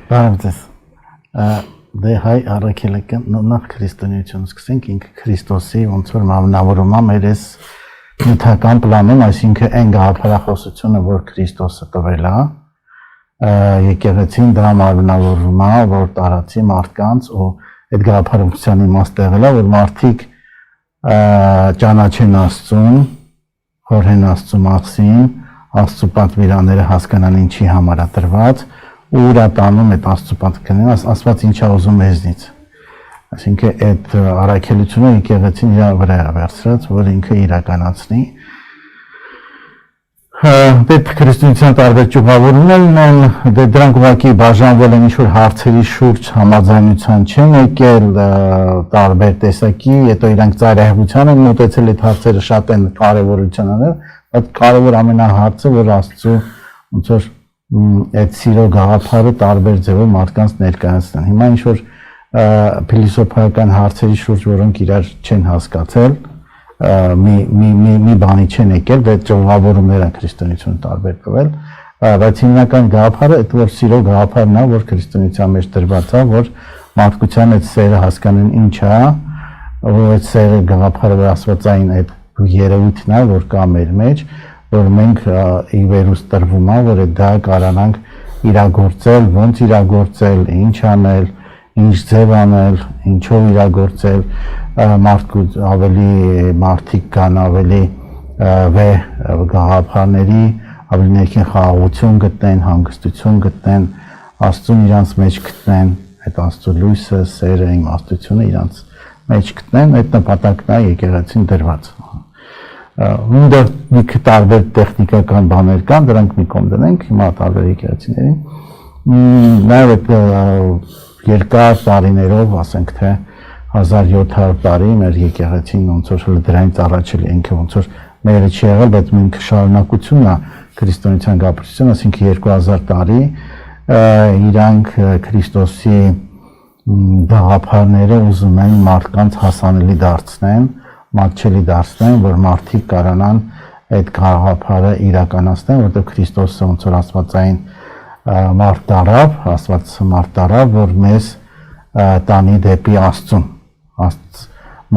Բարև դե հայ առաքելական նախ քրիստոնեություն սկսենք ինքը Քրիստոսի ոնց որ մարմնավորումա մեր այս նյութական պլանում, այսինքն այն գաղափարախոսությունը, որ Քրիստոսը տվել է, եկեղեցին դրա մարմնավորումա, որ տարածի մարդկանց ու այդ գաղափարության իմաստը եղել է, որ մարդիկ ճանաչեն Աստծուն, խորհեն Աստծու մասին, Աստծու պատվիրանները հասկանան ինչի համար է տրված ու ուրատանում այդ Աստծու պատվիրանները, Աստված ինչա ուզում մեզնից։ Այսինքն այդ առաքելությունը եկեղեցին իր վրա է վերցրած, որ ինքը իրականացնի։ Դեպ քրիստոնեության տարբեր ճյուղավորումներն են, դրանք ուղղակի բաժանվել են ինչ-որ հարցերի շուրջ համաձայնության չեն եկել տարբեր տեսակի, հետո իրանք ծայրահեղության են մոտեցել այդ հարցերը շատ են կարևորություն անել, բայց կարևոր ամենահարցը, որ Աստծու ոնց որ այդ սիրո գաղափարը տարբեր ձևով մարդկանց ներկայացնեն։ Հիմա ինչ-որ փիլիսոփայական հարցերի շուրջ, որոնք իրար չեն հասկացել, մի բանի չեն եկել, դա ճյուղավորումներ են քրիստոնեությունը տարբեր տվել, բայց հիմնական գաղափարը այդ որ սիրո գաղափարն է, որ քրիստոնեության մեջ դրված է, որ մարդկության այդ սերը հասկանեն ինչ է, որ այդ սերը գաղափարը որ աստվածային այդ երևույթն է, որ կա մեր մեջ, որ մենք ի վերուս տրվում է, որ դա կարողանանք իրագործել, ոնց իրագործել, ինչ անել, ինչ ձև անել, ինչով իրագործել, ավելի մարդիկ կան, ավելի վեհ գաղափարների, ավելի ներքին խաղաղություն գտնեն, հանգստություն գտնեն, Աստծուն իրանց մեջ գտնեն, այդ Աստծու լույսը, սերը, իմաստությունը իրանց մեջ գտնեն, այդ նպատակն է եկեղեցին դրված։ Ունդեր մի տարբեր տեխնիկական բաներ կան, դրանք մի կողմ դնենք, հիմա տարբեր եկեղեցիներին։ Նաև այդ երկար տարիներով, ասենք թե 1700 տարի մեր եկեղեցին ոնց որ դրանից առաջել ինքը ոնց որ մերը չի եղել, բայց մենք շարունակությունն է քրիստոնեության գաղափարության, ասինքն 2000 տարի իրանք Քրիստոսի գաղափարները ուզում են մարդկանց հասանելի դարձնեն, մատչելի դարձնեն, որ մարդիկ կարողանան այդ գաղափարը իրականացնեն, որտեղ Քրիստոսը ոնց որ աստվածային մարդ դարավ, Աստված մարդ դարավ, որ մեզ տանի դեպի Աստծուն,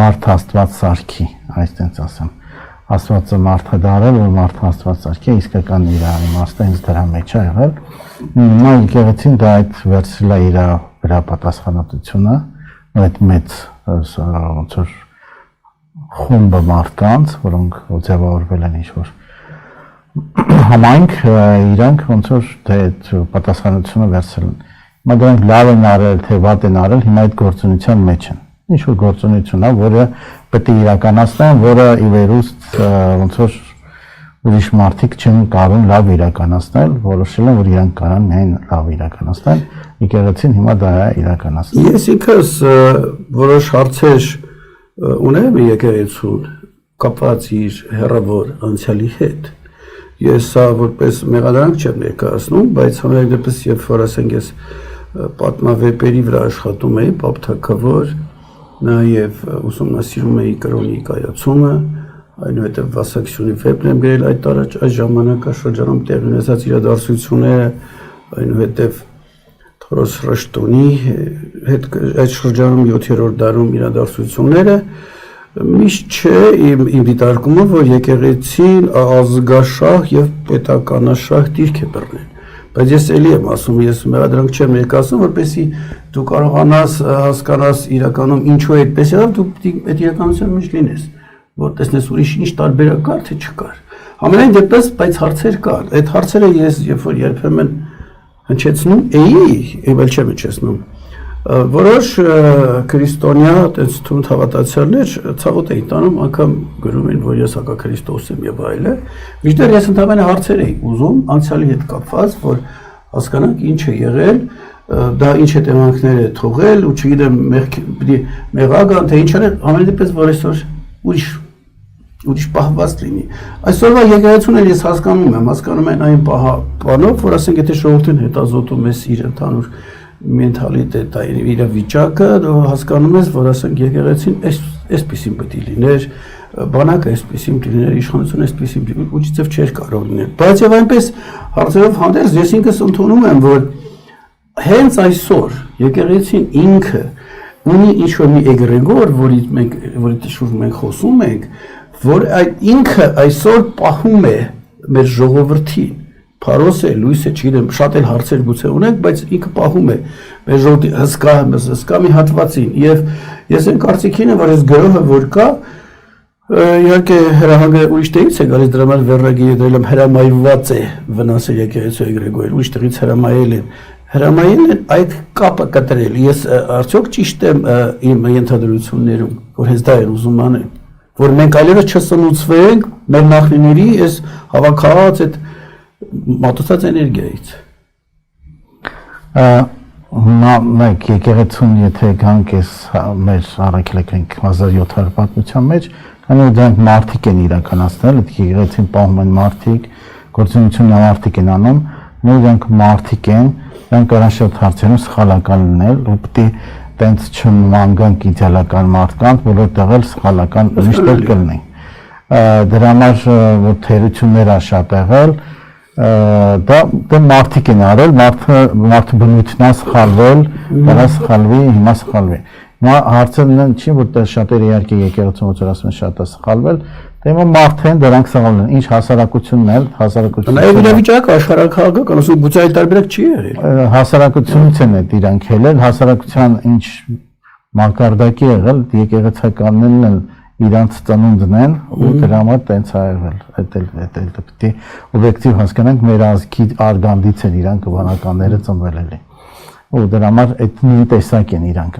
մարդ Աստված սարքի, այսպես ասեմ, Աստվածը մարդը դարել, որ մարդը Աստված սարքի, իսկական իր իմաստը հենց դրա մեջ է եղել։ Նա եկեղեցին դա այդ վերցրել է իր վրա պատասխանատվությունը, այդ մեծ ոնց որ խումբը մարդկանց, որոնք ձևավորվել են ինչ-որ համայնք, իրանք ոնց որ այդ պատասխանատվությունը վերցրել են։ Հիմա դրանք լավ են արել, թե վատ են արել, հիմա այդ գործունեության մեջ են։ Ինչ-որ գործունեություն է, որը պետք է իրականացնեն, որը ի վերուստ ոնց որ ուրիշ մարդիկ չեն կարող լավ իրականացնել, որոշել են, որ իրանք կարան միայն լավ իրականացնել, եկեղեցին հիմա դա է իրականացնել։ Ես ինքս որոշ հարցեր ունեմ եկեղեցուն կապված իր հեռավոր անցյալի հետ։ Ես սա որպես մեղադրանք չեմ ներկայացնում, բայց համենայն դեպս երբ որ ասենք ես պատմավեպերի վրա աշխատում էի, Պապ Թագավոր, նաև ուսումնասիրում էի կրոնի կայացումը, այնուհետև Վասակցյունի վեպն եմ գրել այդ ժամանակաշրջանում տեղի ունեցած իրադարձությունները, այնուհետև Թորոս Ռշտունի հետ այդ շրջանում 7-րդ դարում իրադարձությունները միշտ չէ իմ դիտարկումը, որ եկեղեցին ազգաշահ եւ պետականաշահ դիրք է բռնել։ Բայց ես էլի եմ ասում, ես մեղադրանք չեմ ներկայացնում, որպեսզի դու կարողանաս հասկանաս իրականում ինչու է այդպես եղավ, դու պետք է այդ իրականության մեջ լինես, որ տեսնես ուրիշ ինչ տարբերակ կար, թե չկար։ Համենայն դեպս, բայց հարցեր կար։ Այդ հարցերը ես երբ որ երբեմն հնչեցնում էի, ել չեմ հնչեցնում։ Որոշ քրիստոնյա այդպես թուն հավատացյալներ ցավոտ էին տանում, անգամ գրում են, որ ես հակաքրիստոս եմ եւ այլը։ Միշտ ես ընդհանրապես հարցեր էի ուզում անցյալի հետ կապված, որ հասկանանք ինչ է եղել, դա ինչ հետևանքներ է թողել, ու չգիտեմ, մեղական թե ինչ է, ամենայնպես որ այսօր ուրիշ պահված լինի։ Այսօրվա եկեղեցուն ես հասկանում եմ այն բանով, որ ասենք եթե ժողովրդին հետազոտում ես իր ընդհանուր մենթալիտետը, իր վիճակը, հասկանում ես, որ ասենք եկեղեցին այսպեսին պետք է լիներ, բանակը այսպեսին լիներ, իշխանությունը այսպեսին լիներ, ուղղիցև չէր կարող լինել։ Բայց եւ այնպես հարցերով հանդերձ ես ինքս ընդունում եմ, որ հենց այսօր եկեղեցին ինքը ունի ինչ-որ մի էգրեգոր, որի շուրջ մենք խոսում ենք, որ այդ ինքը այսօր պահում է մեր ժողովրդին, Փարոս է, լույս է, չգիտեմ, շատ էլ հարցեր գուցե ունենք, բայց ինքը պահում է մեր ժողովրդի հսկա մի հատվածին, եւ ես այն կարծիքին եմ, որ այս գրոհը որ կա, իհարկե հրահանգը ուրիշ տեղից է գալիս, դրա համար վերնագիրը դրել եմ հրամայված է վնասը եկեղեցու էգրեգորը, ուրիշ տեղից հրամայել են այդ կապը կտրել, ես արդյոք ճիշտ եմ իմ ենթադրություններում, որ հենց դա են ուզում անել, որ մենք այլևս չսնուցվենք մեր նախնիների այս հավաքած այդ մատուցած էներգիայից։ Մեկ եկեղեցուն եթե գանք ես մեր առաքելական 1700 պատմության մեջ, քանի որ դրանք մարդիկ են իրականացնել, այդ եկեղեցին պահում են մարդիկ, գործունեությունը մարդիկ են անում, նրանք մարդիկ են, նրանք կարող շատ հարցերում սխալական լինել, ու պետք է տենց չմանգանք իդեալական մարդկանց, որովհետև էլ սխալական միշտ էլ կլինի։ Դրա համար որ թերություններ ա շատ եղել, դա մարդիկ են արել, մարդը բնույթն է սխալվել, դրա սխալվի, հիմա սխալվի։ Հիմա հարցը նրան չի, որ շատերը իհարկե եկեղեցում որ ասում են շատ է սխալվել, դե հիմա մարդ են, դրանք սխալվել են, ինչ հասարակությունն էլ, հասարակությունն։ Նաև իրավիճակը աշխարհակաղակական, ասում գուցե այդ տարբերակ չի եղել։ Հասարակությունից են այդ իրանք ելել, հասարակության ինչ մակարդակի եղել, եկեղեցականներն են իրանց ծնունդն են ու դրա համար տենց ա եղել, այդ էլ պետք է օբյեկտիվ հասկանանք, մեր ազգի արգանդից են իրանք բանականները ծնվել էլի, ու դրա համար այդ նույն տեսակ են իրանք,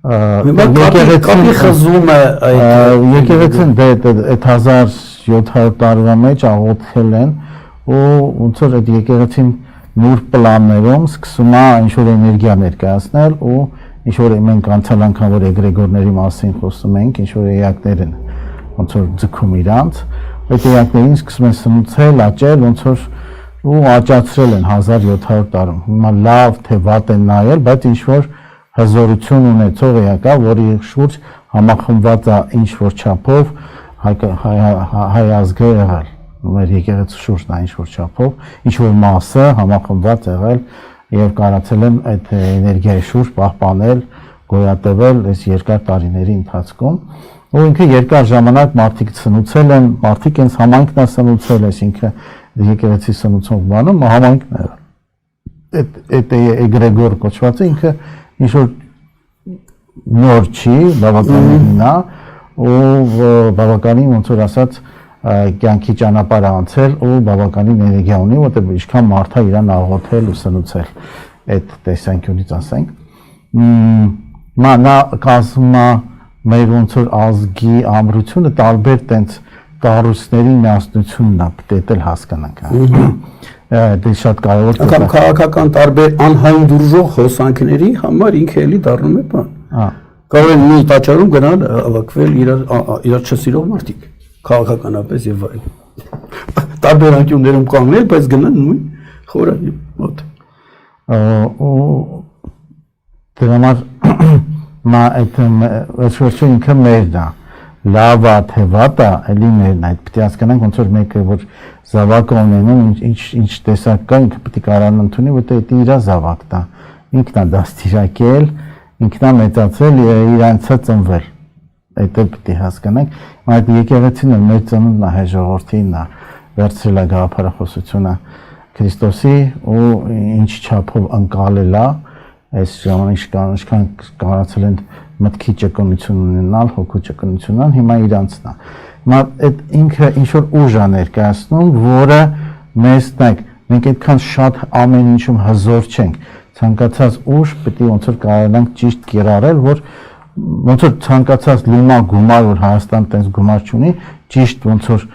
Կապի խզումը եկեղեցին այդ 1700 տարվա մեջ աղոթել են ու ոնց որ այդ եկեղեցին նոր պլաններում սկսում է ինչ-որ էներգիա ներկայացնել ու ինչ-որ մենք անցյալ անգամ որ էգրեգորների մասին խոսում ենք, ինչ-որ էակներ են ոնց որ ձգում իրանց, այդ էակներին սկսում են սնուցել, աճել, ոնց որ ու աճացրել են 1700 տարում։ Հիմա լավ թե վատ են նայել, բայց ինչ-որ հզորություն ունեցող էակ է, որի շուրջ համախմբված է ինչ-որ չափով հայ ազգը եղել։ Մեր եկեղեցու շուրջն է ինչ-որ չափով, ինչ-որ մասը համախմբված եղել եւ կարացել են այդ էներգիայի շուրջ պահպանել, գոյատևել այս երկար տարիների ընթացքում։ Ու ինքը երկար ժամանակ մարդիկ սնուցել են, մարդիկ հենց համայնքն է սնուցել, այսինքն եկեղեցի սնուցող բանում համայնքն է։ Այդ էգրեգոր կոչվածը ինքը ինչ-որ նոր չի, բավականին է ու բավականին ոնց որ ասած կյանքի ճանապարհ անցել ու բավականին էներգիա ունի, որտեղ ինչքան մարդ է իրան աղոթել ու սնուցել այդ տեսանկյունից ասենք։ Նա կազմում է մեր ոնց որ ազգի ամրությունը տարբեր տենց կառույցների միասնությունն է, պետք է հասկանանք։ Դա շատ կարևոր է։ Կամ քաղաքական տարբեր անհայն դուրժող հոսանքների համար ինքը էլի դառնում է բան։ Կարող են նույն տաճարում գնալ ավակվել իրար չսիրող մարդիկ, քաղաքականապես եւ այլն։ Տարբեր անկյուններում կանգնել, բայց գնան նույն խորանի մոտ։ Դրա համար նա այդ վերջին ինքը մերն է։ Լավ է թե վատ է, էլի մերն է։ Պետք է հասկանանք ոնց որ մեկը որ զավակ ունենում, ինչ տեսակ կա, ինքը պետք է կարողանա ընդունի, որտեղ դա իր զավակն է։ Ինքն է դաստիարակել, ինքն է մեծացել, իրանց է ծնվել։ Այդ էլ պետք է հասկանանք։ Այդ եկեղեցին էլ մեր ծնունդն է, հայ ժողովրդին է, վերցրել է գաղափարախոսությունը Քրիստոսի ու ինչ չափով ընկալել է այս ժամանակ ինչքան կարողացել են մտքի ճկունություն ունենալ, հոգու ճկունություն ունենալ, հիմա իրանցն է։ Հիմա այդ ինքը ինչ-որ ուժ է ներկայացնում, որը մեզ մենք այդքան շատ ամեն ինչում հզոր չենք, ցանկացած ուժ պետք է ոնց որ կարողանանք ճիշտ կիրառել, որ ոնց որ ցանկացած լիմա գումար, որ Հայաստան տես գումար չունի, ճիշտ ոնց որ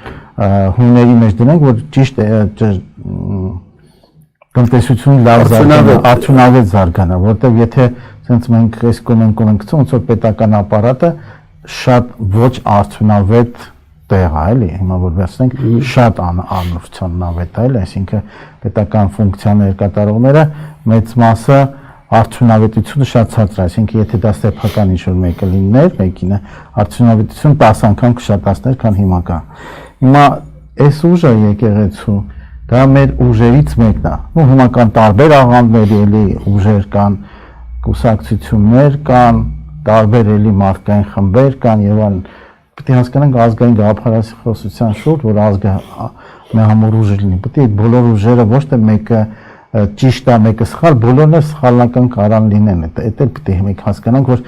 հույների մեջ դնենք, որ ճիշտ տնտեսություն լավ զարգանա, արդյունավետ զարգանա, որտեղ եթե ցենց մենք այս կոմեն գցում, ոնց որ պետական ապարատը շատ ոչ արդյունավետ տեղ է, էլի, հիմա որ վերցնենք շատ անուրցանավետ է, էլի, այսինքն պետական ֆունկցիաներ կատարողները մեծ մասը արդյունավետությունը շատ ցածր է, այսինքն եթե դա սեփական ինչ-որ մեկը լիներ, մեկինը արդյունավետություն 10 անգամ կշատացներ, քան հիմա կա։ Հիմա այս ուժը եկեղեցու դա մեր ուժերից մեկն է։ Ու հիմա կան տարբեր աղանդներ, էլի ուժեր կան, կուսակցություններ կան, տարբեր էլի մարդկային խմբեր կան եւ այլն։ Պետք է հասկանանք ազգային գաղափարախոսության շուրջ, որ ազգը մեղամոր ուժ լինի։ Պետք է այդ բոլոր ուժերը ոչ թե մեկը ճիշտ է, մեկը սխալ, բոլորն էլ սխալական կարան լինեն։ Դա էլ պետք է մենք հասկանանք, որ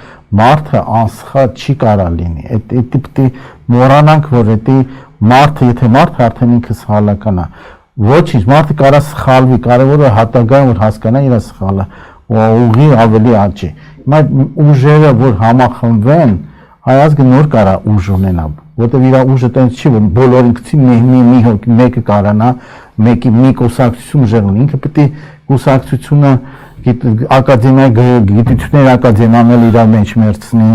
մարդը անսխալ չի կարան լինի։ Այդ պետք է մոռանանք, որ դա մարդը, եթե մարդը արդեն ինքը սխալական է, ոչինչ, մարդը կարա սխալվի, կարևորը հատակային որ հասկանա իր սխալը, ուղի ավելի աճի։ Հիմա ուժերը որ համախմբվեն, հայ ազգը նոր կարա ուժ ունենա, որտեղ իր ուժը տենց չի, որ բոլորին գցի մի հոգի մեկը կարանա, մի կուսակցություն ուժեր ունի, ինքը պետք է կուսակցությունը ակադեմիայի գիտությունների ակադեմիան էլ իր մեջ մերցնի,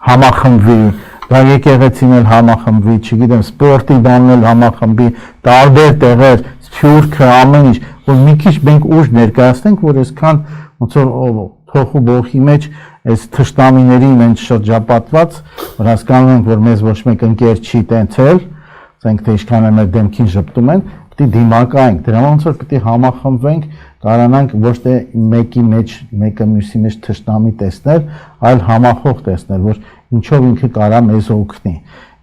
համախմբվի, դա եկեղեցին էլ համախմբվի, չգիտեմ, սպորտի բանն էլ համախմբվի, տարբեր տեղեր, սփյուռքը, ամեն ինչ, որ մի քիչ մենք ուժ ներկայացնենք, որ այսքան ոնց որ թոխու բողի մեջ այս թշնամիների մենք շրջապատված, որ հասկանում ենք, որ մեզ ոչ մեկ ընկեր չի տենցել, ասենք թե ինչքան է մեր դեմքին ժպտում են, պետք է դիմակայենք, դրա ոնց որ պետք է համախմբվենք, կարողանանք ոչ թե մեկի մեջ, մեկը մյուսի մեջ թշնամի տեսնել, այլ համախոհ տեսնել, որ ինչով ինքը կարա մեզ օգնի,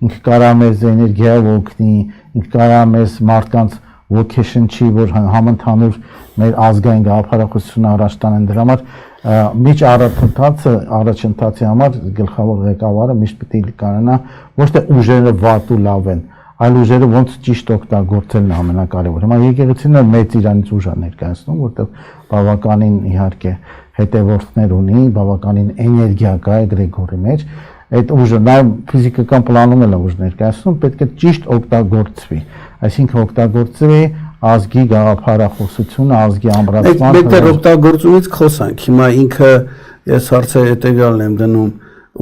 ինքը կարա մեզ էներգիայով օգնի, ինքը կարա մեզ մարդկանց ոգեշնչի, որ համընդհանուր մեր ազգային գաղափարախոսությունը առաջ տանեն։ Դրա համար միջ առաջընթացի համար գլխավոր ղեկավարը միշտ պետք է կարողանա ոչ թե ուժերը վատ ու լավ են, այլ ուժերը ոնց ճիշտ օգտագործելն է ամենակարևորը։ Հիմա եկեղեցին մեծ իրանից ուժ է ներկայացնում, որտեղ բավականին իհարկե հետևորդներ ունի, բավականին էներգիա կա Գրեգորի մեջ, այդ ուժը նաև ֆիզիկական պլանում էլ ուժ ներկայացնում, պետք է ճիշտ օգտագործվի, այսինքն օգտագործվի ազգի գաղափարախոսությունը, ազգի ամրացման։ Մենք դեռ օգտագործումից խոսանք, հիմա ինքը ես հարցը հետեւյալն եմ դնում,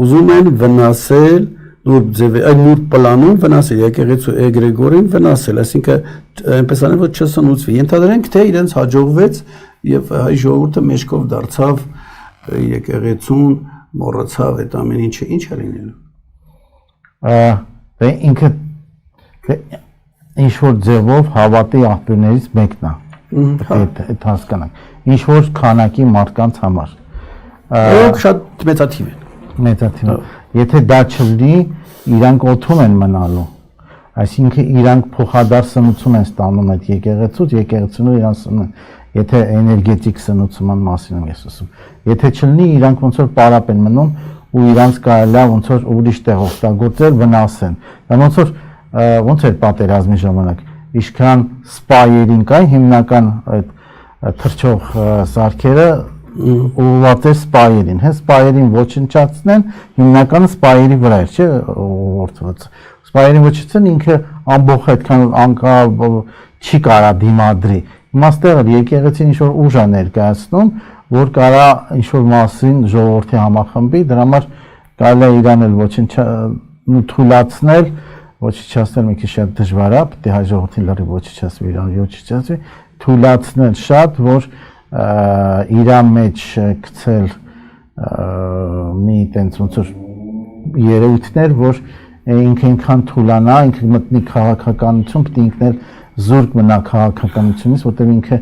ուզում են վնասել նուրբ պլանում վնասել եկեղեցու Գրեգորին վնասել, այսինքն այնպես անել որ չսնուցվի։ Ենթադրենք թե իրենց հաջողվեց եւ հայ ժողովուրդը մեջքով դարձավ եկեղեցուն, մոռացավ այդ ամեն ինչը, ինչ է լինելու։ Դե ինքը ինչ որ ձևով հավատի աղբյուրներից մեկն է։ Այդ հասկանանք։ Ինչ որ քանակի մարդկանց համար։ Որոնք շատ մեծաթիվ են։ Մեծաթիվ։ Եթե դա չլինի, իրանք օթում են մնալու։ Այսինքն իրանք փոխադարձ սնուցում են ստանում այդ եկեղեցուց, եկեղեցուն իրան սնում են։ Եթե էներգետիկ սնուցման մասին եմ ես ասում։ Եթե չլինի, իրանք ոնց որ պարապ են մնում ու իրանք կարելի է ոնց որ ուրիշ տեղ օգտագործել, վնասեն։ Դա ոնց էր պատերազմի ժամանակ։ Ինչքան սպայերին կա հիմնական այդ թռչող սարքերը ուղղված է սպայերին, հենց սպայերին ոչնչացնեն, հիմնականը սպայերի վրա էր, չէ՞, ուղղված։ Սպայերին ոչնչացնեն, ինքը ամբողջ այդքան անկա չի կարա դիմադրի։ Իմաստեղ եկեղեցին ինչ որ ուժ է ներկայացնում, որ կարա ինչ որ մասին ժողովրդի համախմբի, դրա համար կարելի է իրան էլ թույլացնել, ոչնչացնել մի քիչ շատ դժվար է, պետք է հայ ժողովրդին լրիվ ոչնչացվի, իրան ոչնչացվի, թույլացնել շատ, որ իրան մեջ գցել մի տենց ոնց որ երևույթներ, որ ինքը ինքան թուլանա, ինքը մտնի քաղաքականություն, պետք է ինքն էլ զուրկ մնա քաղաքականությունից, որտեղ ինքը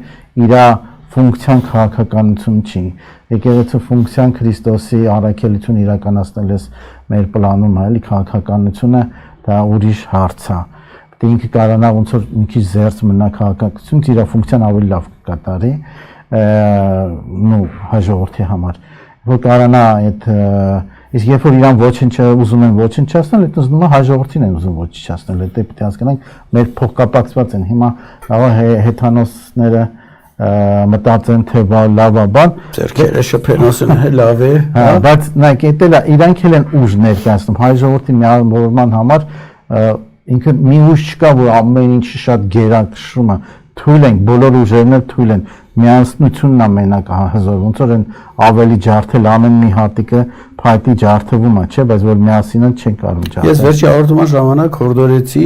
իր ֆունկցիան քաղաքականություն չի։ Եկեղեցու ֆունկցիան Քրիստոսի առաքելություն իրականացնել է մեր պլանում, այլ քաղաքականությունը դա ուրիշ հարց է։ Պետք է ինքը կարողանա ոնց որ մի քիչ զերծ մնա քաղաքականությունից, իր ֆունկցիան ավելի լավ կկատարի, հաջողորդի համար, որ կարողանա այդ իսկ երբ որ իրան ոչինչ ուզում են ոչնչացնել, այդ ուզում է հաջողորդին են ուզում ոչնչացնել, դա պետք է հասկանանք, մեր փոխկապակցված են, հիմա հեթանոսները մտածեն թե լավ է բան, ձերքերը շփեն ասեն լավ է, բայց նայեք, դա իրանք էլ են ուժ ներկայացնում, հայ ժողովրդի միավորման համար ինքը մի ուժ չկա, որ ամեն ինչը շատ գերակշռում է, թույլ ենք, բոլոր ուժերն էլ թույլ են, միասնությունն է մենակ հզոր, ոնց որ են ավելի ջարդել ամեն մի հատիկը փայտի ջարդվում է, չէ, բայց որ միասին չեն կարող ջարդել։ Ես վերջի հաղորդման ժամանակ հորդորեցի,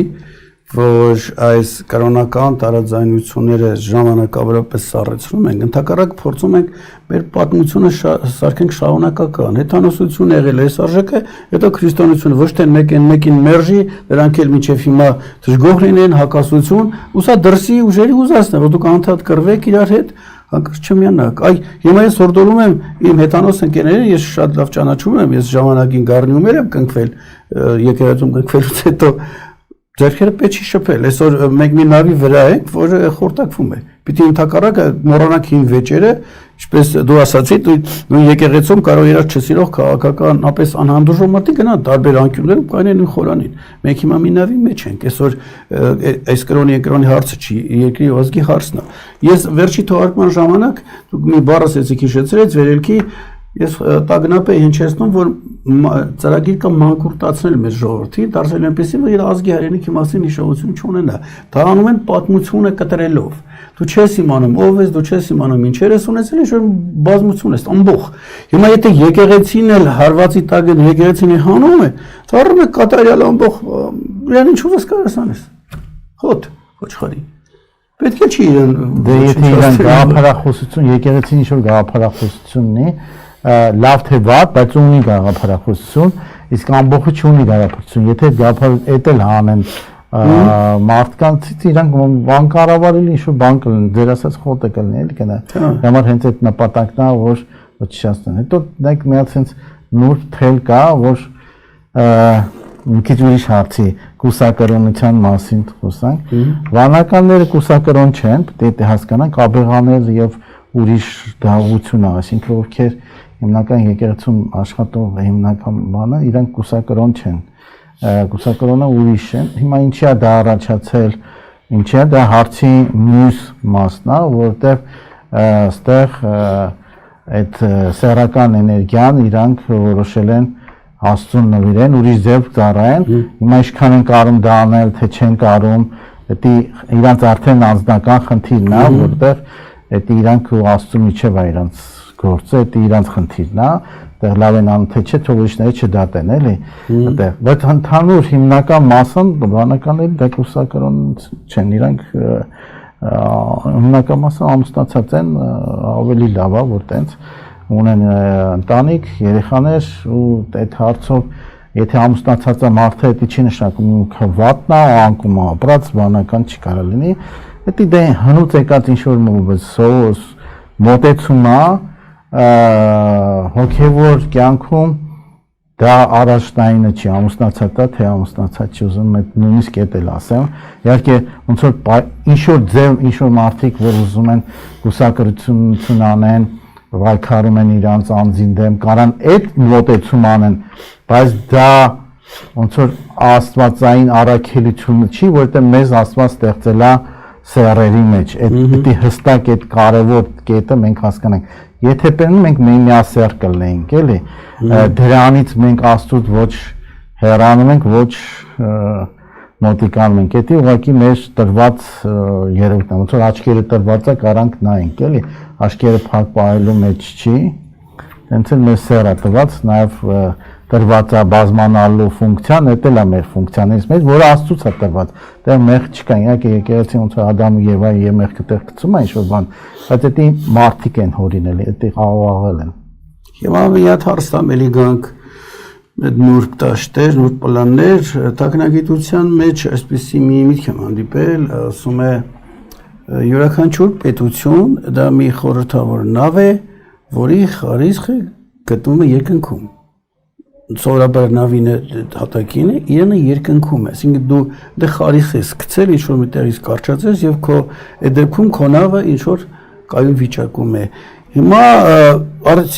որ այս կրոնական տարաձայնությունները ժամանակավորապես սառեցնում ենք, ընդհակառակ փորձում ենք մեր պատմությունը սարքենք շարունակական, հեթանոսություն եղել է այս արժեքը, հետո քրիստոնեությունը ոչ թե մեկին մերժի, դրանք էլ մինչև հիմա դժգոհ լինեն, հակասություն, ու սա դրսի ուժերի ուզածն է, որ դուք անդադ կռվեք իրար հետ, հանկարծ չմիանաք։ Այ հիմա ես հորդորում եմ իմ հեթանոս ընկերներին, ես շատ լավ ճանաչում եմ, ես ժամանակին Գառնիում եմ կնքվել, եկեղեցում կնքվելուց հետո ձեռքերը պետք չի շփել, այսօր մենք մի նավի վրա ենք, որը խորտակվում է։ Պիտի ընդհակառակը մոռանանք հին վեճերը, ինչպես դու ասացի, նույն եկեղեցում կարող իրար չսիրող քաղաքականապես անհանդուրժող մարդիկ գնան տարբեր անկյուններում կանեն ու խորանին։ Մենք հիմա մի նավի մեջ ենք, այսօր այս կրոնի հարցը չի, երկրի ազգի հարցն է։ Ես վերջի թողարկման ժամանակ դուք մի բառ ասեցիք հիշեցրեց վերելքի ես տագնապ էի հնչեցնում, որ ծրագիր կա մանկուրտացնել մեր ժողովրդի, դարձնել այնպեսի, որ իր ազգի հայրենիքի մասին հիշողություն չունենա։ Դա անում են պատմությունը կտրելով։ Դու չես իմանում ով ես, դու չես իմանում ինչեր ես ունեցել, ինչ որ բազմություն ես, ամբողջ։ Հիմա եթե եկեղեցին էլ հարվածի տակ են, եկեղեցին հանում է, դառնում է կատարյալ ամբողջ, իրեն ինչ ուզես կարաս անես։ Հոտ, ոչխարի։ Պետք է չի իրեն։ Դե եթե իրեն գաղափարախոսություն, եկեղեցին ինչ որ գաղափարախոսություն ունի, լավ թե վատ, բայց ունի գաղափարախոսություն, իսկ ամբողջը չունի գաղափարություն։ Եթե գաղափարը էտել հանեն մարդկանցից իրանք բան կառավարել ինչ որ բան կլինի, ձեր ասած խոտ է կլինի, էլի կնա։ Համար հենց այդ նպատակն է, որ չշացնեն։ Հետո դեք մի հատ sense նուրբ թել կա, որ մի քիչ ուրիշ հարցի կուսակրոնության մասին խոսանք։ Վանականները կուսակրոն չեն, պետք է հասկանանք աբեղաները եւ ուրիշ դահողությունը, այսինքն ովքեր հիմնական եկեղեցում աշխատող հիմնական բանը, իրանք կուսակրոն չեն։ Կուսակրոնը ուրիշ են։ Հիմա ինչի է դա առաջացել, ինչի է դա հարցի մյուս մասն է, որտեղ այստեղ այդ սեռական էներգիան իրանք որոշել են Աստծուն նվիրեն, ուրիշ ձև ծառայեն, հիմա ինչքան են կարում դա անել, թե չեն կարում, դա իրանց արդեն անձնական խնդիրն է, որտեղ դա իրանք ու Աստծու միջև է իրանց գործը, դա իրանց խնդիրն է, այդտեղ լավ են անում, թե չէ, թող ուրիշները չդատեն, էլի, այդտեղ, բայց ընդհանուր հիմնական մասն բանականները դա կուսակրոն չեն, իրանք հիմնական մասը ամուսնացած են, ավելի լավ է, որ տենց ունեն ընտանիք, երեխաներ ու այդ հարցով եթե ամուսնացած է մարդը, դա չի նշանակում վատն է, անկում է ապրած, բանական չի կարող լինի, դա դե հնուց եկած ինչ որ մոտեցում է հոգևոր կյանքում դա առաջնայինը չի, ամուսնացած է, թե ամուսնացած չի, ուզում եմ նույնիսկ էլ ասեմ, իհարկե ոնց որ ինչ որ ձև, ինչ որ մարդիկ, որ ուզում են կուսակրություն անեն, վայքարում են իրանց անձին դեմ, կարան այդ մոտեցում անեն, բայց դա ոնց որ աստվածային առաքելությունը չի, որտեղ մեզ Աստված ստեղծել է սեռերի մեջ, այդ պիտի հստակ այդ կարևոր կետը մենք հասկանանք։ Եթե պերնում մենք միասեռ կլինենք, էլի, դրանից մենք Աստծուց ոչ հեռանում ենք, ոչ մոտիկանում ենք, դա ուղղակի մեր տրված երևույթն է, ոնց որ աչքերը տրված է, կարանք նայենք, էլի, աչքերը փակ պահելու մեջ չի, հենց էլ մեր սեռը տված, նաև տրված է բազմանալու ֆունկցիան, դա էլ է մեր ֆունկցիաներից մեջ, որը Աստծուց է տրված, դեռ մեղք չկա, իհարկե եկեղեցին ոնց որ Ադամ ու Եվայի եւ մեղքը տեղ գցում է ինչ որ բան, բայց դա մարդիկ են հորինել, դա աղաղել են։ Հիմա մի հատ հարց տամ էլի գանք այդ նուրբ դաշտեր, նուրբ պլաններ, տեխնագիտության մեջ այսպեսի մի միտք եմ հանդիպել, ասում է յուրաքանչյուր պետություն դա մի խորհրդավոր նավ է, որի խարիսխը գտնվում է երկնքում։ Սովորաբար նավին հատակին է, իրենը երկնքում է, այսինքն դու դե խարիսխ ես գցել, ինչ որ միտեղից կարճացես եւ քո այդ դեպքում քո նավը ինչ որ կայուն վիճակում է։ Հիմա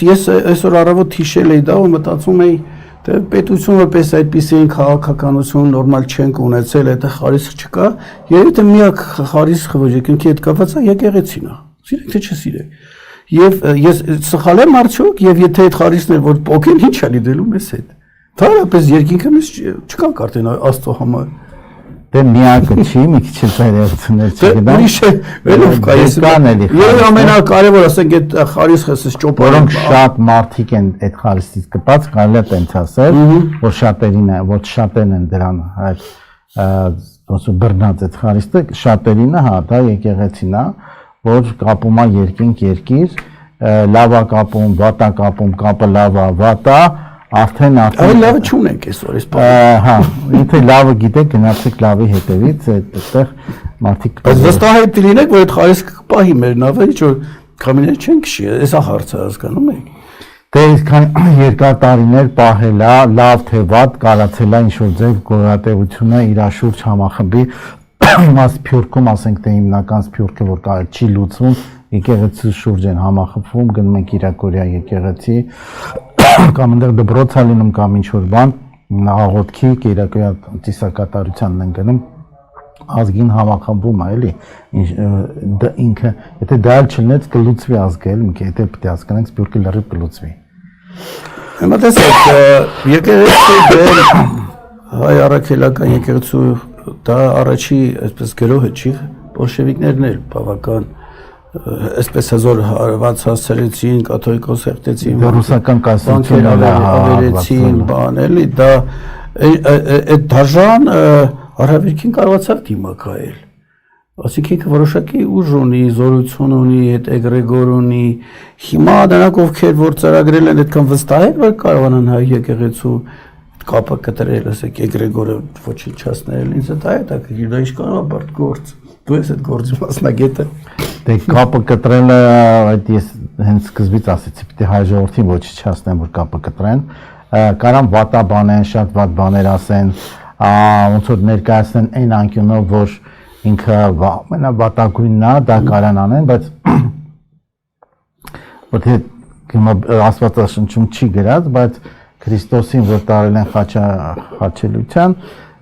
ես այսօր առավոտ հիշել էի դա ու մտածում էի թե պետությունը որպես այդպիսի քաղաքականություն նորմալ չենք ունեցել, այդ խարիսխ չկա, երևի թե միակ խարիսխը որ երկնքի հետ կապված է եկեղեցին է։ Սիրեք թե չսիրեք։ Եվ ես սխալ եմ արդյոք, եւ եթե այդ խարիսներ որ փոքեն ինչ է դելու մեզ հետ։ Թարապես երկինքը մեզ չկա արդեն Աստծո համար։ Դե միակը չի, մի քիչ ծայրացնել չգիտեմ։ Ուրիշ է, ելով կա ես կանելի։ Եվ ամենակարևորը ասենք այդ խարիսխը ճոպարը։ Որոնք շատ մարդիկ են այդ խարիսից կպած, կարելի է տենց ասել, որ շատերին է, ոչ շատերն են դրան այդ ոսու բռնած այդ խարիստը շատերինը հա դա եկեղեցին է որ կապում է երկիր լավա կապում վատա կապում կապը լավա վատա արդեն Այլ լավը չունենք այսօր այս հա եթե լավը գիտեք գնացեք լավի հետևից այդտեղ մարդիկ բայց վստահ եք լինեք որ այդ խարիսքը կպահի մեր նավը ինչ որ քամիներ չեն քշի էսա հարցը հասկանում եք դե այսքան երկար տարիներ պահելա լավ թե վատ կարացել է ինչ որ ձեր գոյատևությունը իր շուրջ համախմբի հիմա սփյուռքում ասենք թե հիմնական սփյուռքը որ չի լուծվում եկեղեցի շուրջ են համախմբվում գնում են Կիրակորյա եկեղեցի կամ այնտեղ դպրոցա լինում կամ ինչ որ բան աղոթքի Կիրակորյա ծիսակատարությանն են գնում ազգին համախմբում է էլի ինքը եթե դա չլինեց կլուծվի ազգը էլի ինքը եթե պետք է հասկանանք սփյուռքը լրիվ կլուծվի Հիմա տեսեք եկեղեցի հայ առաքելական եկեղեցու դա առաջի այսպես գրոհը չի բոլշևիկներն էլ բավական այսպես հզոր հարված հասցրեցին կաթոլիկոս հեղտեցին ռուսական կասությունները ավերեցին բան էլի դա այդ դաժան արհավիրքին կարողացավ դիմակայել ասենք ինքը որոշակի ուժ ունի զորություն ունի այդ էգրեգոր ունի հիմա դրանք ովքեր որ ծրագրել են այդքան վստահ են որ կարողանան հայ եկեղեցու կապը կտրել ասեք էգրեգորը ոչնչացնել ինձ դա է դա ինչ կարող է բարդ գործ դու ես այդ գործի մասնագետը դե կապը կտրելը այդ ես հենց սկզբից ասեցի պիտի հայ ժողովրդին ոչնչացնեն որ կապը կտրեն կարան վատա բանեն շատ վատ բաներ ասեն ոնց որ ներկայացնեն այն անկյունով որ ինքը ամենավատագույնն է դա կարան անեն բայց որտե Աստվածաշնչում չի գրած բայց Քրիստոսին որ տարել են խաչելության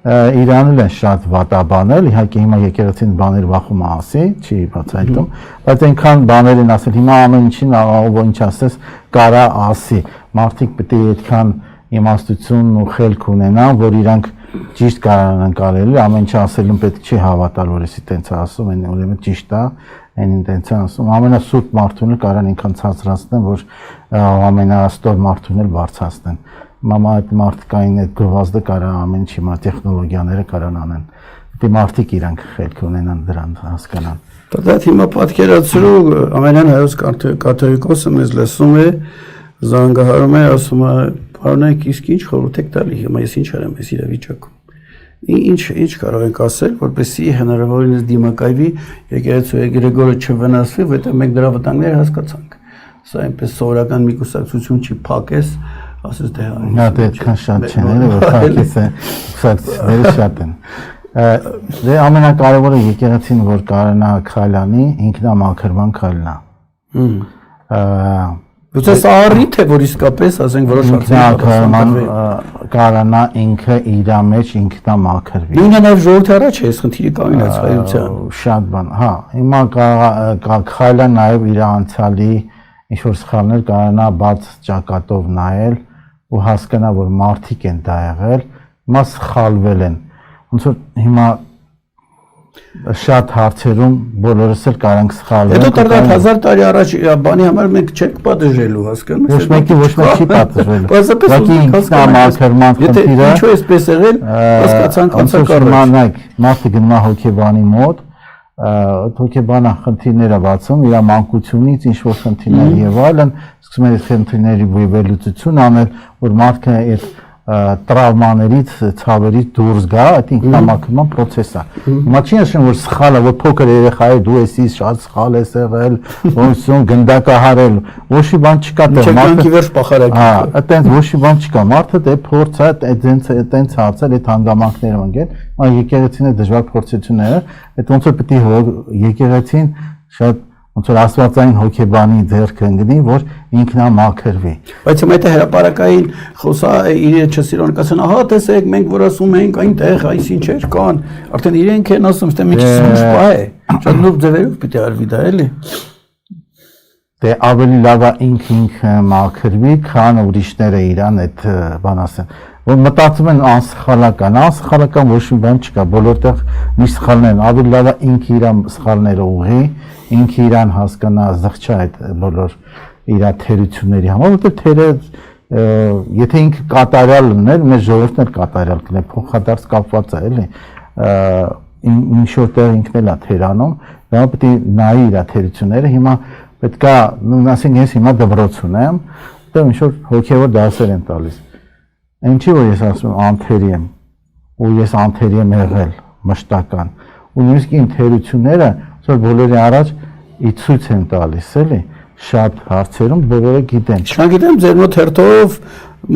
իրանել են շատ վատաբանել իհարկե հիմա եկեղեցին բաներ վախում է ասի չի բացահայտում բայց այնքան բաներ են ասել հիմա ամեն ինչին ով ինչ ասես կարա ասի մարդիկ պետք է այդքան իմաստություն ու խելք ունենան որ իրանք ճիշտ կարողանան կարելի ամեն ինչ ասելուն պետք չի հավատալ որ էսի տենց ասում են ուրեմն ճիշտ է այն տենց ասում ամենասուրբ մարդուն էլ կարան ինքան ցածրացնեն որ ամենաստոր մարդուն էլ բարձրացնեն մամա այդ մարդկային այդ գովազդը կարա ամեն ինչ հիմա տեխնոլոգիաները կարան անեն դե մարդիկ իրանք խելք ունենան դրան հասկանան դա հիմա պատկերացրու ամենայն հայոց կաթոլիկոսը մեզ լսում է զանգահարում է ասում է Պարոնայք իսկ ինչ խորհուրդ եք տալի հիմա ես ինչ արեմ այս իրավիճակում ինչ կարող ենք ասել որպեսզի հնարավորինս դիմակայվի եկեղեցու էգրեգորը չվնասվի որտեղ մենք դրա վտանգները հասկացանք սա այնպես սովորական մի կուսակցություն չի փակես ասես դե հա դե այդքան շատ չեն էլի որ փակես է կուսակցությունները շատ են դե ամենակարևորը եկեղեցին որ կարողանա քայլանի ինքնամաքրման քայլնա Դուք ես առիթ է որ իսկապես ասենք որոշ հարցեր կարողանա ինքը իր մեջ ինքնամաքրվի նույնը նաև ժողովրդի առաջ է այս խնդիրի կանգնեցվածության շատ բան հա հիմա քայլա նաև իր անցյալի ինչ որ սխալներ կարողանա բաց ճակատով նայել ու հասկանա որ մարդիկ են դա եղել հիմա սխալվել են ոնց որ հիմա շատ հարցերում բոլորս էլ կարանք սխալվել հետո դեռ 1000 տարի առաջ բանի համար մենք չենք պատժելու հասկանում ոչ մեկի չի պատժելու ուղղակի ինքնամաքրման խնդիրը ինչու էսպես եղել հասկացանք անցակարգ մարդը գնում է հոգեբանի մոտ հոգեբանը խնդիրները բացում իր մանկությունից ինչ որ խնդիրներ եւ այլն սկսում է այդ խնդիրների վերլուծություն անել որ մարդը այդ տրավմաներից ցավերից դուրս գա այդ ինքնամաքրման process է հիմա չի ասում որ սխալը որ փոքր երեխա է դու էսի շատ սխալ ես եղել ոնցում գնդակահարել ոչի բան չկա դեռ մարդը վերջ պախարակ հա այտենց ոչի բան չկա մարդը դե փորձ է այտենց հացել այդ հանգամանքները ընկել այ եկեղեցին է դժվար փորձությունները այդ ոնց որ պետք է եկեղեցին շատ ոնց որ աստվածային հոգեբանի ձեռքը ընկնի որ ինքնամաքրվի բայց հիմա եթե հրապարակային խոսա իրեն չսիրոն կասեն ահա տեսեք մենք որ ասում ենք այնտեղ այս ինչեր կան արդեն իրենք են ասում թե մի քիչ սուշպա է շատ նուրբ ձևերով պիտի արվի դա էլի դե ավելի լավ է ինքը մաքրվի քան ուրիշները իրան այդ բան ասեն որ մտածում են անսխալական ոչ մի բան չկա բոլորտեղ մի սխալներ են ավելի լավ է ինքը իր սխալները ուղղի ինքը իրան հասկանա զղջա այդ բոլոր իր թերությունների համար որտեղ թերը եթե ինքը կատարյալ լիներ մեր ժողովուրդն էլ կատարյալ կլիներ փոխադարձ կապված է էլի ինչ որտեղ ինքն էլ է թերանում, դա պետք է նայի իր թերությունները, հիմա պետք է ասենք ես հիմա դպրոց ունեմ, դա ինչ որ հոգևոր դասեր են տալիս։ Ինչի որ ես ասում եմ անթերի եմ, ու ես անթերի եմ եղել մշտական, ու նույնիսկ իմ թերությունները որ բոլորի առաջ ի ցույց են տալիս, էլի, շատ հարցերում բոլորը գիտեն։ Չգիտեմ ձեր մոտ հերթով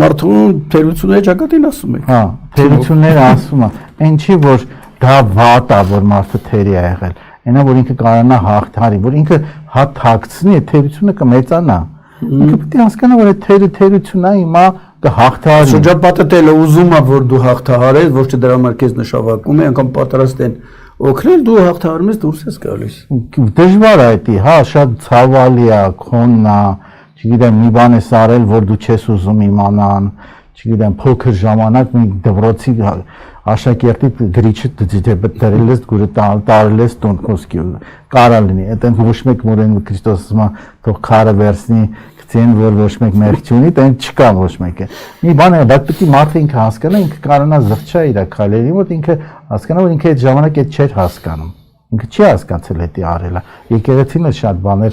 մարդուն թերությունները ճակատին ասում եք։ Հա, թերությունները ասում են, ինչի որ դա վատ է, որ մարդը թերի է եղել։ Այնա որ ինքը կարողանա հաղթարի, որ ինքը հաթակցնի, թերությունը կմեծանա։ Ինքը պետք է հասկանա, որ այդ թերությունն է հիմա կհաղթարի։ Շրջապատը տելը ուզում է, որ դու հաղթահարես, ոչ թե դրա համար քեզ նշանակում է, անգամ պատրաստ են օգնել, դու հաղթահարում ես, դուրս ես գալիս։ Դժվար է դա, հա, շատ ցավալի է, քոնն է, չգիտեմ, մի բան ես արել, որ դու չես ուզում իմանան, չգիտեմ, փոքր ժամանակ մի դպրոցի աշակերտի գրիչը դրել ես գուրը տարել ես տուն խոսքի կարա լինի, այդտեղ ոչ մեկ մորեն Քրիստոսը ասում թող քարը վերցնի, գցեն որ ոչ մեկ մեղք չունի, դա չկա ոչ մեկը։ Մի բան է, բայց պետք է մարդը ինքը հասկանա, ինքը կարողանա զղջա իր քայլերի մոտ, ինքը հասկանա, որ ինքը այդ ժամանակ այդ չէր հասկանում։ Ինքը չի հասկացել դա արելը։ Եկեղեցին էլ շատ բաներ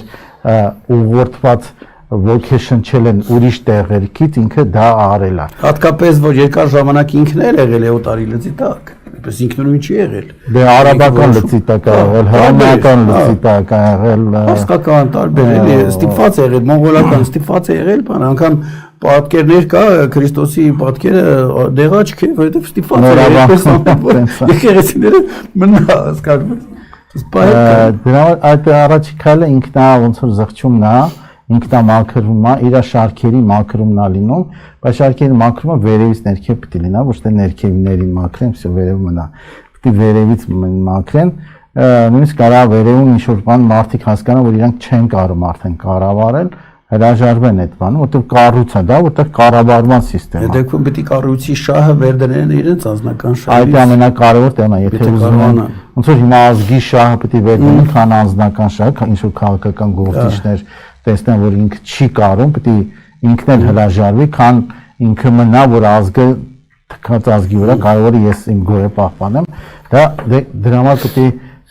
ուղղորդված vocation-չել են ուրիշ տեղերից ինքը դա արել է։ Հատկապես որ երկար ժամանակ ինքն էլ եղել է օտարի լծի տակ, այնպես ինքնուրույն չի եղել։ Դե արաբական լծի տակ է եղել, հրամանական լծի տակ է եղել, հսկական տարբեր էլի, ստիպված է եղել, մոնղոլական ստիպված է եղել, բան անգամ պատկերներ կա Քրիստոսի պատկերը դեղաչք է, որովհետև ստիպված է եղել, եկեղեցիները մնա հասկանում։ Դրա այդ առաջի քայլը ինքնա ոնց որ զղջումն է, ինքնամաքրվում է, իր շարքերի մաքրումն է լինում, բայց շարքերի մաքրումը վերևից ներքև պետք է լինի, ոչ թե ներքևներին մաքրեն, всё վերև մնա։ Պետք է վերևից մաքրեն, նույնիսկ կարող վերևում ինչ որ բան մարդիկ հասկանան, որ իրանք չեն կարող արդեն կառավարել, հրաժարվեն այդ բանը, որտեղ կառույց է դա, որտեղ կառավարման համակարգ է։ Այդ դեպքում պետք է կառույցի շահը վերդնեն իրենց անձնական շահից։ Այդ ամենակարևոր տեմն է, եթե ուզում են, ոնց որ հիմա ազգի շահը պետք է վերդնեն, քան անձնական շահը, ինչ որ քաղաքական գործիչներ տեսնեն, որ ինքը չի կարող, պետք է ինքն էլ հրաժարվի, քան ինքը մնա, որ ազգը թքած ազգի վրա կարող է ես իմ գոյը պահպանեմ։ Դա դրա համար պետք է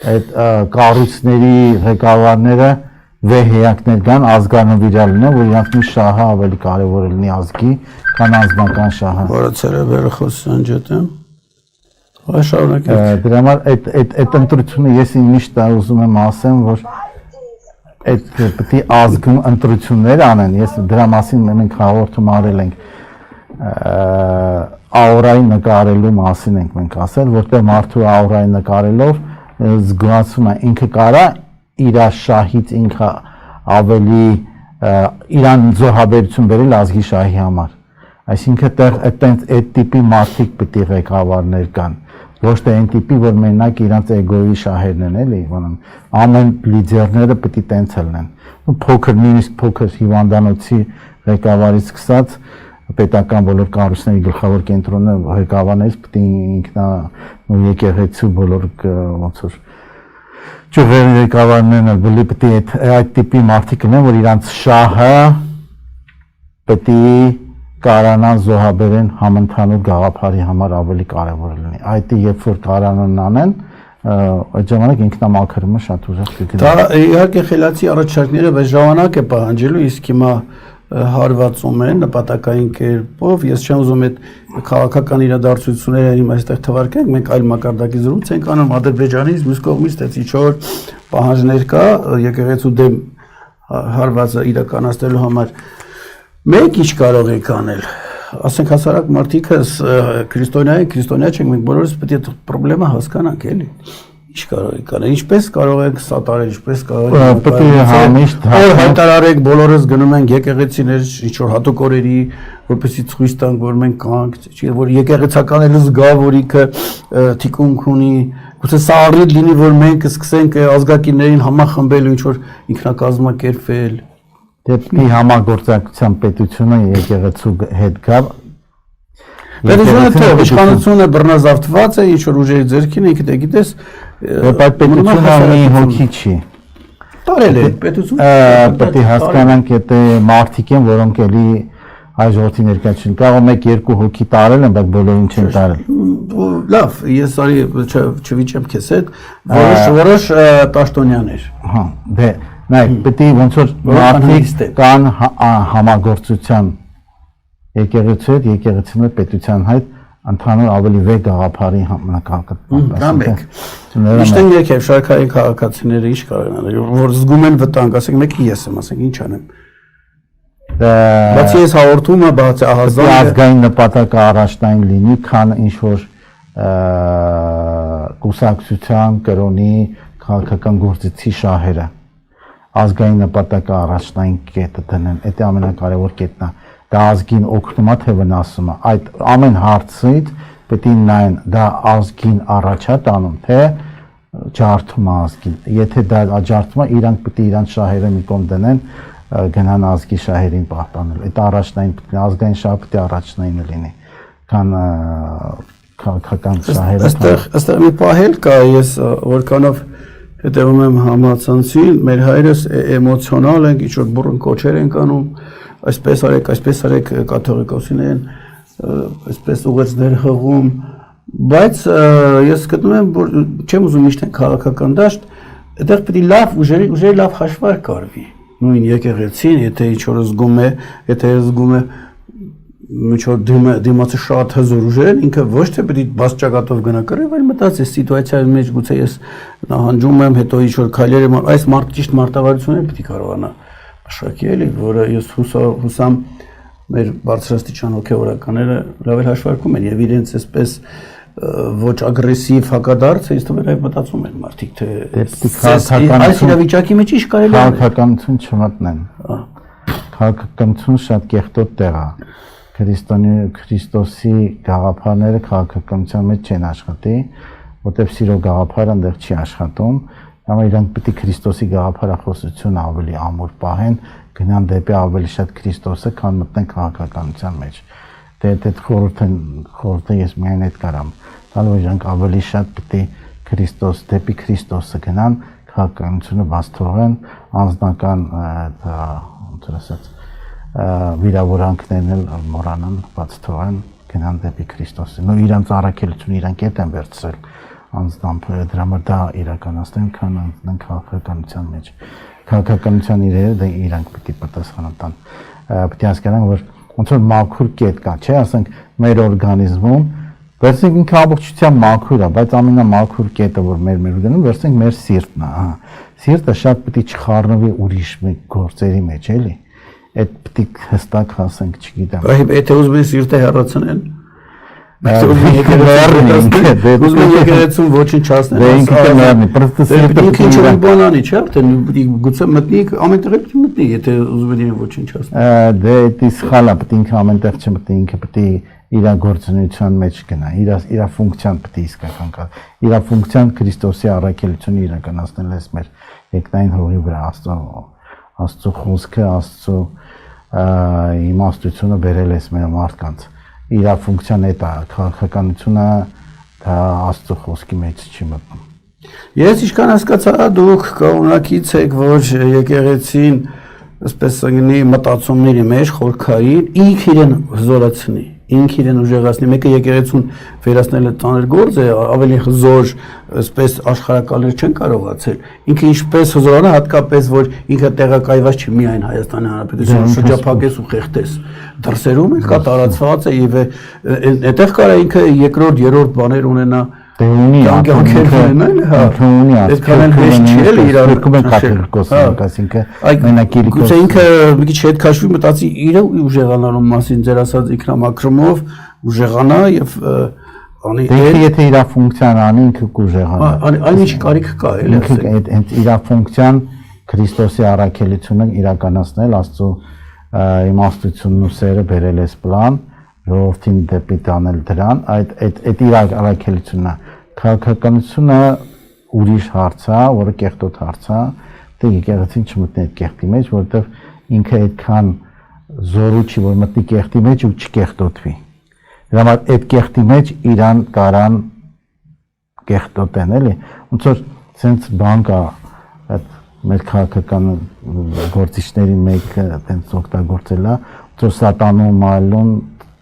այդ կառույցների ղեկավարները վեհեակներ կան ազգանվիրալ լինեն, որ իրանք մի շահը ավելի կարևոր է լինի ազգի, քան անձնական շահը։ Որը ցերեբերը խոսան ջետեմ։ Այ շարունակեք։ Դրա համար այդ ընտրությունը ես միշտ ուզում եմ ասեմ, որ այդ պետք է ազգում ընտրություններ անեն, ես դրա մասին մենք հաղորդում արել ենք աուրայի նկարելու մասին ենք մենք ասել, որտեղ մարդու աուրայի նկարելով զգացում է ինքը կարա իր շահից ինքը ավելի իրան զոհաբերություն բերել ազգի շահի համար, այսինքն այդ տիպի մարդիկ պետք է ղեկավարներ կան, ոչ թե այն տիպի, որ մենակ իրանց էգոյի շահերն են, էլի, ամեն լիդերները պետք է տենց լինեն, փոքր, նույնիսկ փոքր հիվանդանոցի ղեկավարից սկսած պետական բոլոր կառույցների գլխավոր կենտրոնը ղեկավարներից պետք է ինքնա եկեղեցու բոլոր ոնց որ ճյուղերի ղեկավարներն էլ պետք է այդ տիպի մարդիկ լինեն, որ իրանց շահը պետք է կարանան զոհաբերեն համընդհանուր գաղափարի համար ավելի կարևոր լինի։ Այդ երբ որ կարանան անեն, այդ ժամանակ ինքնամաքրումը շատ ուժեղ կգնա։ Դա իհարկե խելացի առաջարկները բայց ժամանակ է պահանջելու, իսկ հիմա հարվածում են նպատակային կերպով, ես չեմ ուզում այդ քաղաքական իրադարձությունները հիմա այստեղ թվարկենք, մենք այլ մակարդակի զրույց ենք անում Ադրբեջանից, մյուս կողմից տենց ինչ-որ պահանջներ կա եկեղեցու դեմ հարվածը իրականացնելու համար։ Մենք ինչ կարող ենք անել, ասենք հասարակ մարդիկս քրիստոնյա չենք, մենք բոլորս պետք է խնդրեմը հասկանանք, էլի։ Ինչ կարող ենք անել, ինչպես կարող ենք սատարել, ինչպես կարող ենք պետք է համիշտ հայտարարենք, բոլորս գնում ենք եկեղեցիներ, ինչ որ հատուկ օրերի, որպեսզի ցույց տանք, որ մենք կանք, որ եկեղեցական էլ զգա, որ ինքը թիկունք ունի, գուցե սա առիթ լինի, որ մենք սկսենք ազգակիներին համախմբել, ինչ որ ինքնակազմակերպել։ Դեպի համագործակցության պետությունը եկեղեցու հետ գա։ Պետությունը թող իշխանությունը բռնազավթված է, ինչ որ ուժերի ձեռքին է, ինքդ գիտես, այդ պետությունը մի հոգի չի։ Տարել է պետություն։ Պետք է հասկանանք, եթե մարդիկ են, որոնք էլի հայ ժողովրդի ներկայացուցիչ կարող 1-2 հոգի տարել են, բայց բոլորին չեն տարել։ Լավ, ես արի չվիճեմ քեզ հետ, որոշ պաշտոնյաներ։ Հա, դե նայ, պետք է ոնց որ մարդիկ կան համագործության եկեղեցու հետ, եկեղեցին հետ պետության հետ ընդհանուր ավելի վեհ գաղափարի համակարգ։ Միշտ երկև շարքային քաղաքացիները ինչ կարող են, որ զգում են վտանգ, ասենք մեկը ես եմ, ասենք ինչ անեմ։ Բացի այս հաղորդումը, բացի ահազանգը ազգային նպատակը առաջնային լինի, քան ինչ որ կուսակցության, կրոնի, քաղաքական գործիչի շահերը։ Ազգային նպատակը առաջնային կետը դնեն, դա ամենակարևոր կետն է։ Դա ազգին օգնում է թե վնասում է։ Այդ ամեն հարցից պետք է նայեն, դա ազգին առաջ է տանում, թե ջարդում է ազգին։ Եթե դա աջարդում է, իրանք պետք է իրանք շահերը մի կողմ դնեն, գնան ազգի շահերին պահպանել։ Այդ առաջնային ազգային շահը պետք է առաջնայինը լինի, քան քաղաքական շահերը։ Այստեղ մի պահել կա, ես որքանով հետևում եմ համացանցին, մեր հայրս էմոցիոնալ են, ինչ որ բուրըն կոչեր են անում, այսպես արեք կաթողիկոսին այսպես ուղերձներ հղում, բայց ես գտնում եմ, որ չեմ ուզում միշտ քաղաքական դաշտ, այդտեղ պետք է լավ ուժերի լավ հաշվարկ արվի։ Նույն եկեղեցին, եթե ինչ-որ զգում է, եթե զգում է ինչ-որ դիմացը շատ հզոր ուժեր են, ինքը ոչ թե պետք է բաց ճակատով գնա կռիվ, այլ մտածի սիտուացիայի մեջ գուցե ես նահանջում եմ, հետո ինչ-որ քայլեր եմ, այս ճիշտ մարտավարությունը պետք է կարողանա մշակի էլի, որը ես հուսամ մեր բարձրաստիճան հոգևորականները լավ հաշվարկում են եւ իրենց այսպես ոչ ագրեսիվ հակադարձ, ինձ թվում է այլ մտածում են մարդիկ, թե այս իրավիճակի մեջ ինչ կարելի է քաղաքականություն չմտնեն։ Քաղաքականություն շատ կեղտոտ տեղ է։ Քրիստոսի գաղափարները քաղաքականության մեջ չեն աշխատի, որտեղ սիրո գաղափարը այնտեղ չի աշխատում, Ama իրանք պետք է Քրիստոսի գաղափարախոսությունը ավելի ամուր պահեն, գնան դեպի ավելի շատ Քրիստոսը, քան մտնեն քաղաքականության մեջ։ Դե խորհուրդը ես միայն այդ կարամ։ Տալու իրանք ավելի շատ պետք է Քրիստոս դեպի Քրիստոսը գնան, քաղաքականությունը բաց թողեն, անձնական ոնց ասած վիրավորանքներն էլ մոռանան, բաց թողեն, գնան դեպի Քրիստոսը։ Նույն իրանք առաքելությունը իրանք հետ են վերցրել անձամբ դրա համար դա իրականացնեն, քան անձնան քաղաքականության մեջ։ Քաղաքականության իրերը դա իրանք պետք է պատասխան տան։ Պետք է հասկանան, որ ոնց որ մաքուր կետ կա, չէ՞, ասենք մեր օրգանիզմում վերցնենք ինքը ամբողջությամբ մաքուր է, բայց ամենամաքուր կետը, որ մեր ուղղանում, վերցնենք մեր սիրտն է, հա։ Սիրտը շատ պետք է չխառնվի ուրիշ գործերի մեջ, էլի։ Այդ պետք է հստակ ասենք, չգիտեմ։ Բայց եթե ուզում են սիրտը հեռացնել Ուզում եկեղեցում ոչինչ չասնեն։ Դե ինքը կներնի, պրոստը ինչ-որ բանանի, չէ՞, արդեն գուցե մտնի, ամենտեղ էլ մտնի, եթե ուզում են ոչինչ ասնեն։ Դե դա սխալ է, պետք է ինքը ամենտեղ չմտնի, ինքը պետք է իր գործունեության մեջ գնա, իր ֆունկցիան պետք է իսկական կա։ Իր ֆունկցիան Քրիստոսի առաքելությունը իրականացնել է մեր երկնային հողի վրա, Աստծո խոսքը, Աստծո իմաստությունը բերել է մեր մարդկանց։ Իր ֆունկցիան է դա, քաղաքականությունը դա Աստծո խոսքի մեջ չի մտնում։ Ես ինչքան հասկացա, դուք կողմնակից եք, որ եկեղեցին այսպես ասենք մտածումների մեջ խորքային ինքը իրեն հզորացնի, ինքը իրեն ուժեղացնի, մեկը եկեղեցուն վերացնելը ծանր գործ է, ավելի հզոր, այսպես աշխարհակալներ չեն կարողացել։ Ինքը ինչպես հզորանա, հատկապես որ ինքը տեղակայված չի միայն Հայաստանի Հանրապետությունում, շրջափակես ու խեղդես։ Դրսերում էլ կա տարածված է եւ այդտեղ կարա ինքը երկրորդ, երրորդ բաներ ունենա։ Դե ունի, ունի, այդքան էլ հեշտ չի էլի իրար կոսմիկ, այսինքն մենակիրի գուցե ինքը մի քիչ հետ քաշվի մտածի իր ուժեղանալու մասին ձեր ասած Իքրամակրմով ուժեղանա եւ անի եթե իր ֆունկցիան անի ինքը կուժեղանա այն ինչ կարիք կա էլի հենց իր ֆունկցիան Քրիստոսի առաքելությունը իրականացնել Աստծո իմաստությունն ու սերը բերել էս պլան ժողովրդին դեպի տանել դրան այդ իր առաքելությունն է քաղաքականությունը ուրիշ հարց է, որը կեղտոտ հարց է, դե եկեղեցին չմտնի այդ կեղտի մեջ, որովհետև ինքը այդքան զորու չի, որ մտնի կեղտի մեջ ու չկեղտոտվի։ Դրա համար այդ կեղտի մեջ իրան կարան կեղտոտեն, էլի։ Ոնց որ sense բան կա, այդ մեր քաղաքական գործիչների մեկը այդպես օգտագործել է, ծո սատանում այլուն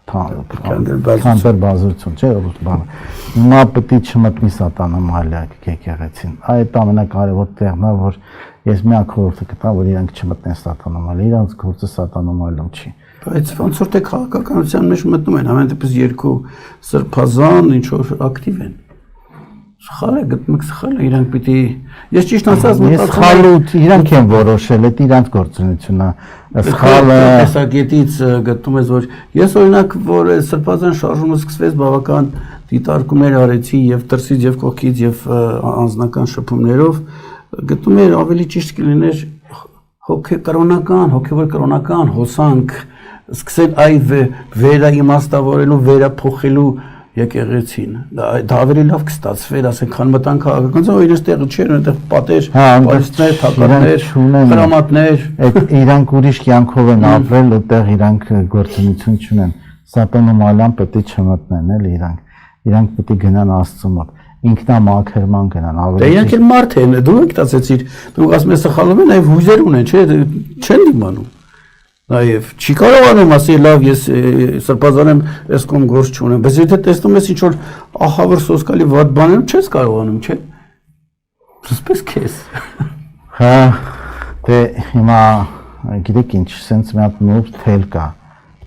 քանդեր բազություն չէ ռուս բանը հիմա պետք է չմտնի սատանում այլակ եկեղեցին այդ ամենակարևոր տեղն է որ ես միակ խորհուրդը կտամ որ իրանք չմտնեն սատանում այլ իրանք գործը սատանում այլում չի բայց ոնց որ թե քաղաքականության մեջ մտնում են ամեն դեպս երկու սրբազան ինչ որ ակտիվ են սխալ է գտնում սխալ է իրանք պիտի ես ճիշտ ասած սխալ ու իրանք են որոշել այդ իրանք գործունեությունն է սխալը տեսակետից գտնում ես որ ես օրինակ որ սրբազան շարժումը սկսվեց բավական դիտարկումներ արեցի եւ դրսից եւ կողքից եւ անձնական շփումներով գտնում եմ ավելի ճիշտ կլիներ հոգեվոր կրոնական հոսանք սկսել այ վերա իմաստավորելու վերափոխելու եկեղեցին դա ավելի լավ կստացվեր ասենք քան մտան քաղաքականության ու իրենց տեղը չէր այնտեղ պատեր պարիսպներ թակարներ հրամատներ այդ իրանք ուրիշ կյանքով են ապրել ուտեղ իրանք գործունեություն չունեն սատանում այլան պետք է չմտնեն էլ իրանք պետք է գնան Աստծո մոտ ինքնամաքրման գնան ավելի դե իրանք էլ մարդ են դու եք ասեցիր դու ասում ես սխալում են այլ հույզեր ունեն չէ չեն դիմանում Նաև չի կարողանում ասել լավ ես սրբազան եմ այս կողմ գործ չունեմ բայց եթե տեսնում ես ինչ որ ահավոր սոսկալի վատ բաներ չես կարողանում չէ Սպես քեզ հա դե հիմա գիտեք ինչ sense մի հատ նոր թել կա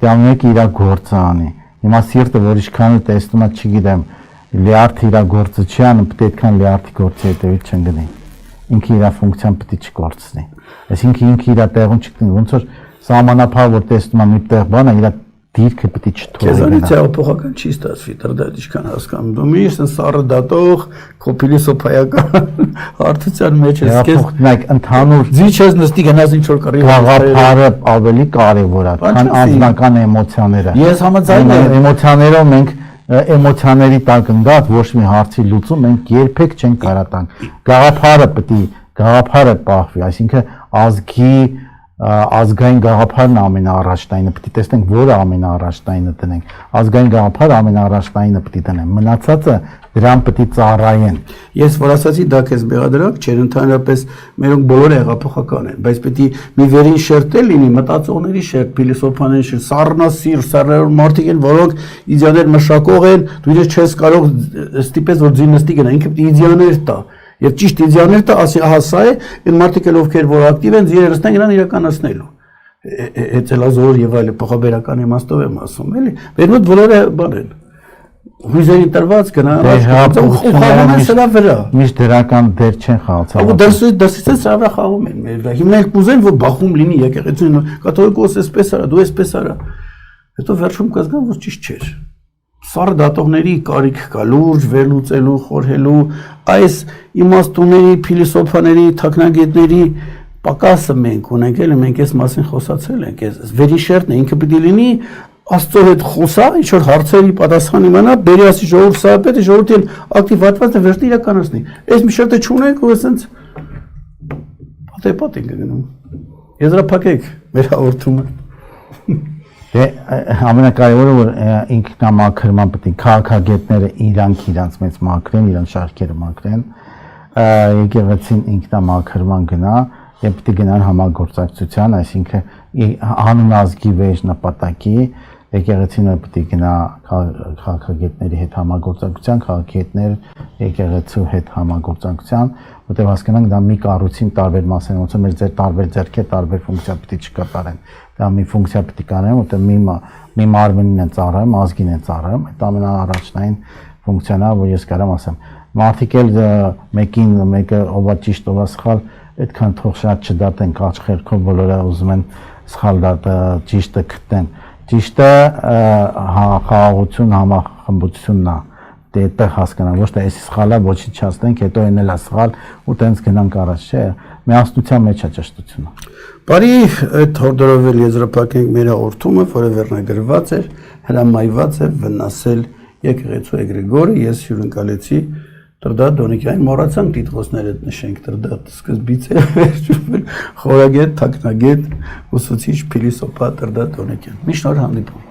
դա մեկը իր գործը անի հիմա սիրտը որ ինչքան տեսնում է չգիտեմ լիարդ իր գործը չի անում պետք է այդքան լիարդի գործի հետևից չընկնի ինքը իր ֆունկցիան պետք է չկորցնի այսինքն ինքը իր տեղում չգտնի ոնց որ Սահմանափակ որ տեսնում եմ այդտեղ բանը իր դիրքը պետք է չթողի Քեզանից հեղափոխական չի ստացվի դրա ինչքան հասկանում դու միշտ սառը դատող քո փիլիսոփայական հարթության մեջ ես քեզ նայեք ընդհանուր ձի չես նստի գնաս ինչ որ կռի գաղափարը ավելի կարևոր է քան անձնական էմոցիաները Ես համաձայն եմ էմոցիաներով մենք էմոցիաների տակ ընկած ոչ մի հարցի լուծում մենք երբեք չենք կարա տանք գաղափարը պահվի այսինքն ազգի ազգային գաղափարն ամենաառաջնայինը պետք է տեսնենք որը ամենաառաջնայինը դնենք ազգային գաղափարը ամենաառաջնայինը պետք է դնենք մնացածը դրան պետք է ծառայեն ես որ ասացի դա քեզ մեղադրակ չէր ընդհանրապես մերոնք բոլորը հեղափոխական են բայց պետք է մի վերին շերտ լինի մտածողների շերտ փիլիսոփաների շերտ սառնասիր սառնարար մարդիկ են որոնք իդեաներ մշակող են դու իրենց չես կարող ստիպես որ ձին նստի գնա ինքը պետք է իդեաներ տա Եվ ճիշտ իդեալներ տա ասի ահա սա է այն մարդիկ ովքեր որ ակտիվ են երերստեն գնան իրականացնելու էցելազոր եւ այլ փոխաբերական իմաստով եմ ասում էլի մեր մոտ բոլորը բան են հույզերի տրված գնան խաղում են սրա վրա միշտ դրական դեր չեն խաղացել ապա դրսից սրա վրա խաղում են մեր հիմա էլ կուզեն որ բախում լինի եկեղեցին կաթողիկոս էսպես արա դու էսպես արա հետո վերջում կզգան որ ճիշտ չէր Սառը դատողների կարիք կա լուրջ վերլուծելու, խորհելու, այս իմաստունների, փիլիսոփաների, թաքնագետների պակասը մենք ունենք, էլ մենք այս մասին խոսացել ենք, այս վերիշերտն է, ինքը պիտի լինի Աստծո հետ խոսա, ինչ որ հարցերի պատասխան իմանա, բերի ասի ժողովուրդ սա պետք է ժողովրդին ակտիվացված է վերջի իրականացնի։ Այս մի շերտը չունենք ու ասենց պատեպատ ենք գնում։ Եզրափակեք մեր հաղորդումը։ Դե ամենակարևորը որ ինքնամաքրման պետք է քաղաքագետները իրանց մեծ մաքրեն, իրանց շարքերը մաքրեն, եկեղեցին ինքնամաքրման գնա եւ պետք է գնան համագործակցության, այսինքն հանուն ազգի վեճ նպատակի եկեղեցին պետք է գնա քաղաքագետների հետ համագործակցության, քաղաքագետներ եկեղեցու հետ համագործակցության, որտեղ հասկանանք դա մի կառույցին տարբեր մասեր են, ոնց որ մեր ձեր տարբեր ձեռքեր տարբեր ֆունկցիա պետք է չկատարեն։ Դա մի ֆունկցիա պետք է կանեն, որտեղ մի մարմինին են ծառայում, ազգին են ծառայում, այդ ամենաառաջնային ֆունկցիան է, որ ես կարամ ասեմ։ Մարդիկ էլ մեկը ով է ճիշտ, ով է սխալ, այդքան թող շատ չդատեն կաչխերքով, բոլորը ուզում են սխալ դատը, ճիշտը գտնեն։ Ճիշտը խաղաղություն, համախմբությունն է։ Դե այդտեղ հասկանան, ոչ թե էսի սխալ է, ոչինչ չասնենք, հետո այն էլ է սխալ ու տենց գնանք առաջ, չէ։ Միասնության մեջ է ճշտությունը։ Բարի այդ հորդորով էլ եզրափակենք մեր հաղորդումը, որը վերնագրված էր, հրամայված է վնասել եկեղեցու Էգրեգորը, ես հյուրընկալեցի Տրդատ Դոնիկյանին, մոռացանք տիտղոսները նշենք, Տրդատ սկզբից է վերջում խորագետ, թաքնագետ, ուսուցիչ, փիլիսոփա Տրդատ Դոնիկյան։ Մի շնորհ հանդիպում։